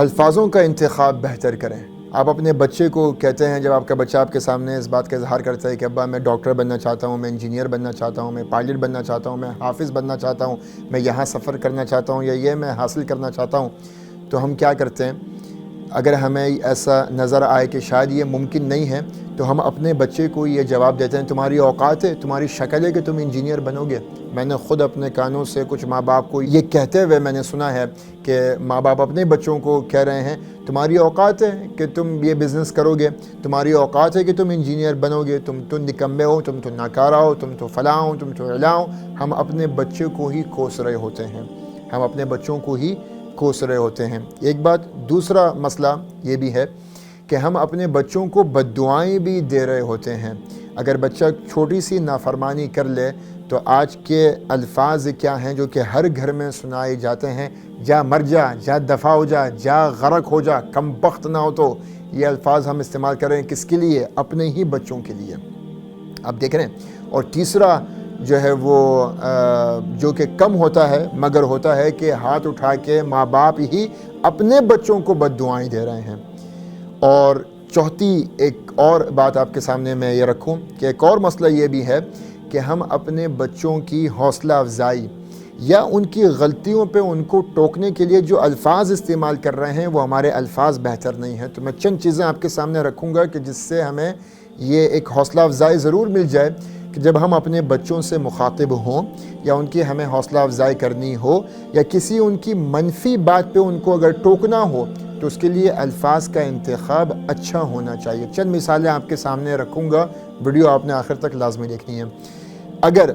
الفاظوں کا انتخاب بہتر کریں۔ آپ اپنے بچے کو کہتے ہیں، جب آپ کا بچہ آپ کے سامنے اس بات کا اظہار کرتا ہے کہ ابا میں ڈاکٹر بننا چاہتا ہوں، میں انجینئر بننا چاہتا ہوں، میں پائلٹ بننا چاہتا ہوں، میں حافظ بننا چاہتا ہوں، میں یہاں سفر کرنا چاہتا ہوں، یا یہ میں حاصل کرنا چاہتا ہوں، تو ہم کیا کرتے ہیں؟ اگر ہمیں ایسا نظر آئے کہ شاید یہ ممکن نہیں ہے، تو ہم اپنے بچے کو یہ جواب دیتے ہیں، تمہاری اوقات ہے، تمہاری شکل ہے کہ تم انجینئر بنو گے۔ میں نے خود اپنے کانوں سے کچھ ماں باپ کو یہ کہتے ہوئے میں نے سنا ہے کہ ماں باپ اپنے بچوں کو کہہ رہے ہیں، تمہاری اوقات ہے کہ تم یہ بزنس کرو گے، تمہاری اوقات ہے کہ تم انجینئر بنو گے، تم تو نکمے ہو، تم تو ناکارہ ہو، تم تو فلاں ہو، تم تو علاں ہو۔ ہم اپنے بچے کو ہی کوس رہے ہوتے ہیں، ہم اپنے بچوں کو ہی کوس رہے ہوتے ہیں۔ ایک بات، دوسرا مسئلہ یہ بھی ہے کہ ہم اپنے بچوں کو بد دعائیں بھی دے رہے ہوتے ہیں۔ اگر بچہ چھوٹی سی نافرمانی کر لے تو آج کے الفاظ کیا ہیں جو کہ ہر گھر میں سنائے جاتے ہیں؟ جا مر جا، جا دفع ہو جا، جا غرق ہو جا، کم بخت نہ ہو تو۔ یہ الفاظ ہم استعمال کر رہے ہیں کس کے لیے؟ اپنے ہی بچوں کے لیے۔ آپ دیکھ رہے ہیں۔ اور تیسرا جو ہے وہ جو کہ کم ہوتا ہے مگر ہوتا ہے کہ ہاتھ اٹھا کے ماں باپ ہی اپنے بچوں کو بد دعائیں دے رہے ہیں۔ اور چوتھی ایک اور بات آپ کے سامنے میں یہ رکھوں کہ ایک اور مسئلہ یہ بھی ہے کہ ہم اپنے بچوں کی حوصلہ افزائی یا ان کی غلطیوں پہ ان کو ٹوکنے کے لیے جو الفاظ استعمال کر رہے ہیں وہ ہمارے الفاظ بہتر نہیں ہیں۔ تو میں چند چیزیں آپ کے سامنے رکھوں گا کہ جس سے ہمیں یہ ایک حوصلہ افزائی ضرور مل جائے کہ جب ہم اپنے بچوں سے مخاطب ہوں یا ان کی ہمیں حوصلہ افزائی کرنی ہو یا کسی ان کی منفی بات پہ ان کو اگر ٹوکنا ہو تو اس کے لیے الفاظ کا انتخاب اچھا ہونا چاہیے۔ چند مثالیں آپ کے سامنے رکھوں گا، ویڈیو آپ نے آخر تک لازمی دیکھنی ہے۔ اگر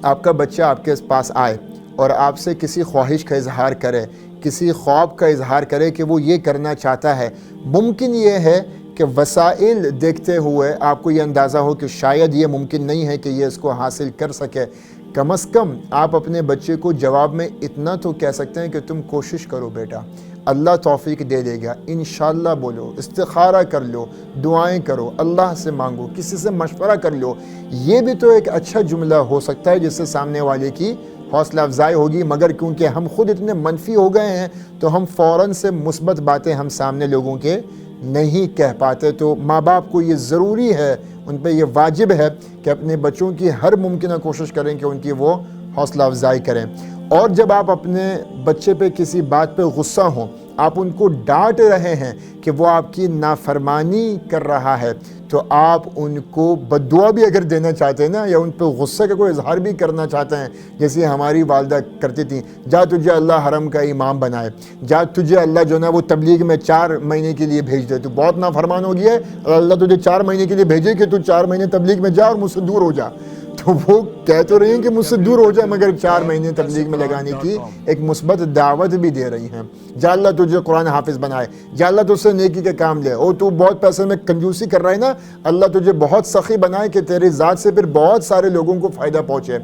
آپ کا بچہ آپ کے پاس آئے اور آپ سے کسی خواہش کا اظہار کرے، کسی خواب کا اظہار کرے کہ وہ یہ کرنا چاہتا ہے، ممکن یہ ہے کہ وسائل دیکھتے ہوئے آپ کو یہ اندازہ ہو کہ شاید یہ ممکن نہیں ہے کہ یہ اس کو حاصل کر سکے، کم از کم آپ اپنے بچے کو جواب میں اتنا تو کہہ سکتے ہیں کہ تم کوشش کرو بیٹا، اللہ توفیق دے دے گا، انشاءاللہ بولو، استخارہ کر لو، دعائیں کرو، اللہ سے مانگو، کسی سے مشورہ کر لو۔ یہ بھی تو ایک اچھا جملہ ہو سکتا ہے جس سے سامنے والے کی حوصلہ افزائی ہوگی، مگر کیونکہ ہم خود اتنے منفی ہو گئے ہیں تو ہم فوراً سے مثبت باتیں ہم سامنے لوگوں کے نہیں کہہ پاتے۔ تو ماں باپ کو یہ ضروری ہے، ان پہ یہ واجب ہے کہ اپنے بچوں کی ہر ممکنہ کوشش کریں کہ ان کی وہ حوصلہ افزائی کریں۔ اور جب آپ اپنے بچے پہ کسی بات پہ غصہ ہوں، آپ ان کو ڈانٹ رہے ہیں کہ وہ آپ کی نافرمانی کر رہا ہے، تو آپ ان کو بد دعا بھی اگر دینا چاہتے ہیں نا، یا ان پہ غصے کا کوئی اظہار بھی کرنا چاہتے ہیں، جیسے ہماری والدہ کرتی تھیں، جا تجھے اللہ حرم کا امام بنائے، جا تجھے اللہ جو نا وہ تبلیغ میں 4 مہینے کے لیے بھیج دے، تو بہت نافرمان ہو گیا ہے، اللہ تجھے 4 مہینے کے لیے بھیجے کہ تو 4 مہینے تبلیغ میں جا اور مجھ سے دور ہو جا۔ تو وہ کہہ تو رہی ہیں کہ مجھ سے دور ہو جائے، مگر 4 مہینے تبلیغ میں لگانے کی ایک مثبت دعوت بھی دے رہی ہیں۔ جا اللہ تجھے قرآن حافظ بنائے، جا اللہ تجھ سے نیکی کے کام لے، او تو بہت پیسے میں کنجوسی کر رہا ہے نا، اللہ تجھے بہت سخی بنائے کہ تیری ذات سے پھر بہت سارے لوگوں کو فائدہ پہنچے۔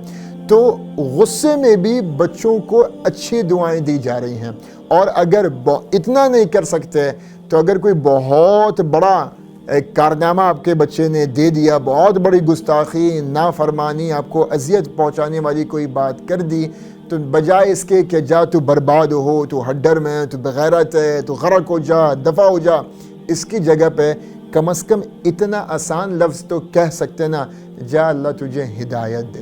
تو غصے میں بھی بچوں کو اچھی دعائیں دی جا رہی ہیں۔ اور اگر اتنا نہیں کر سکتے تو اگر کوئی بہت بڑا ایک کارنامہ آپ کے بچے نے دے دیا، بہت بڑی گستاخی، نافرمانی، آپ کو اذیت پہنچانے والی کوئی بات کر دی، تو بجائے اس کے کہ جا تو برباد ہو، تو ہڈر میں، تو بغیرت ہے، تو غرق ہو جا، دفع ہو جا، اس کی جگہ پہ کم از کم اتنا آسان لفظ تو کہہ سکتے نا، جا اللہ تجھے ہدایت دے،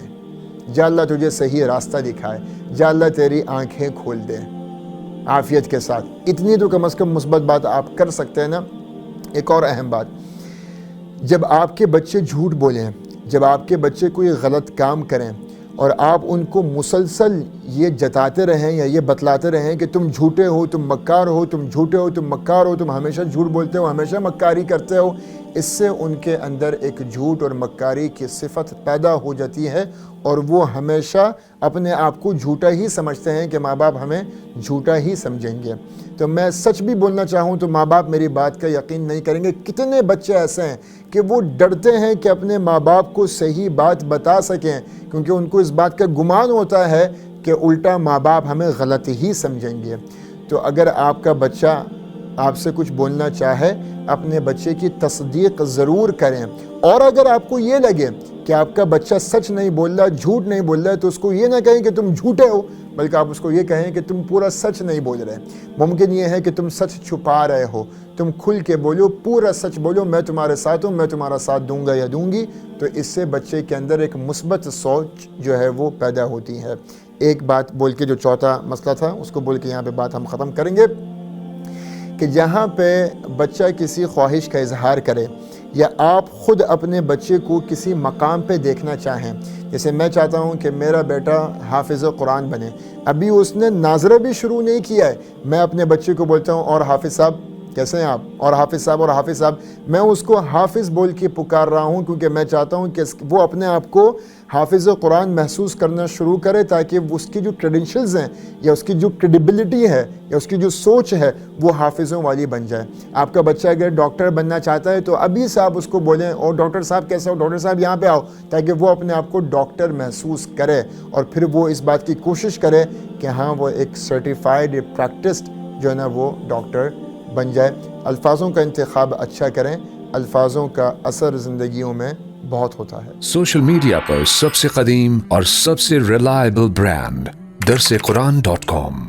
جا اللہ تجھے صحیح راستہ دکھائے، جا اللہ تیری آنکھیں کھول دے عافیت کے ساتھ۔ اتنی تو کم از کم مثبت بات آپ کر سکتے ہیں نا۔ ایک اور اہم بات، جب آپ کے بچے جھوٹ بولیں، جب آپ کے بچے کوئی غلط کام کریں اور آپ ان کو مسلسل یہ جتاتے رہیں یا یہ بتلاتے رہیں کہ تم جھوٹے ہو، تم مکار ہو، تم جھوٹے ہو، تم مکار ہو، تم ہمیشہ جھوٹ بولتے ہو، ہمیشہ مکاری کرتے ہو، اس سے ان کے اندر ایک جھوٹ اور مکاری کی صفت پیدا ہو جاتی ہے اور وہ ہمیشہ اپنے آپ کو جھوٹا ہی سمجھتے ہیں کہ ماں باپ ہمیں جھوٹا ہی سمجھیں گے۔ تو میں سچ بھی بولنا چاہوں تو ماں باپ میری بات کا یقین نہیں کریں گے۔ کتنے بچے ایسے ہیں کہ وہ ڈرتے ہیں کہ اپنے ماں باپ کو صحیح بات بتا سکیں، کیونکہ ان کو اس بات کا گمان ہوتا ہے کہ الٹا ماں باپ ہمیں غلط ہی سمجھیں گے۔ تو اگر آپ کا بچہ آپ سے کچھ بولنا چاہے، اپنے بچے کی تصدیق ضرور کریں، اور اگر آپ کو یہ لگے کہ آپ کا بچہ سچ نہیں بول رہا، جھوٹ نہیں بول رہا ہے، تو اس کو یہ نہ کہیں کہ تم جھوٹے ہو، بلکہ آپ اس کو یہ کہیں کہ تم پورا سچ نہیں بول رہے۔ ممکن یہ ہے کہ تم سچ چھپا رہے ہو، تم کھل کے بولو، پورا سچ بولو، میں تمہارے ساتھ ہوں، میں تمہارا ساتھ دوں گا یا دوں گی، تو اس سے بچے کے اندر ایک مثبت سوچ جو ہے وہ پیدا ہوتی ہے۔ ایک بات بول کے جو چوتھا مسئلہ تھا اس کو بول کے یہاں پہ بات ہم ختم کریں گے، کہ جہاں پہ بچہ کسی خواہش کا اظہار کرے یا آپ خود اپنے بچے کو کسی مقام پہ دیکھنا چاہیں، جیسے میں چاہتا ہوں کہ میرا بیٹا حافظ قرآن بنے، ابھی اس نے ناظرہ بھی شروع نہیں کیا ہے، میں اپنے بچے کو بولتا ہوں اور حافظ صاحب کیسے ہیں آپ، اور حافظ صاحب، اور حافظ صاحب، میں اس کو حافظ بول کے پکار رہا ہوں، کیونکہ میں چاہتا ہوں کہ وہ اپنے آپ کو حافظ قرآن محسوس کرنا شروع کرے، تاکہ اس کی جو کریڈنشلز ہیں یا اس کی جو کریڈیبلٹی ہے یا اس کی جو سوچ ہے وہ حافظوں والی بن جائے۔ آپ کا بچہ اگر ڈاکٹر بننا چاہتا ہے تو ابھی سے آپ اس کو بولیں، اور ڈاکٹر صاحب کیسے ہو، ڈاکٹر صاحب یہاں پہ آؤ، تاکہ وہ اپنے آپ کو ڈاکٹر محسوس کرے، اور پھر وہ اس بات کی کوشش کرے کہ ہاں وہ ایک سرٹیفائڈ پریکٹسڈ جو ہے نا وہ ڈاکٹر بن جائے۔ الفاظوں کا انتخاب اچھا کریں، الفاظوں کا اثر زندگیوں میں بہت ہوتا ہے۔ سوشل میڈیا پر سب سے قدیم اور سب سے ریلائبل برانڈ درسقرآن.com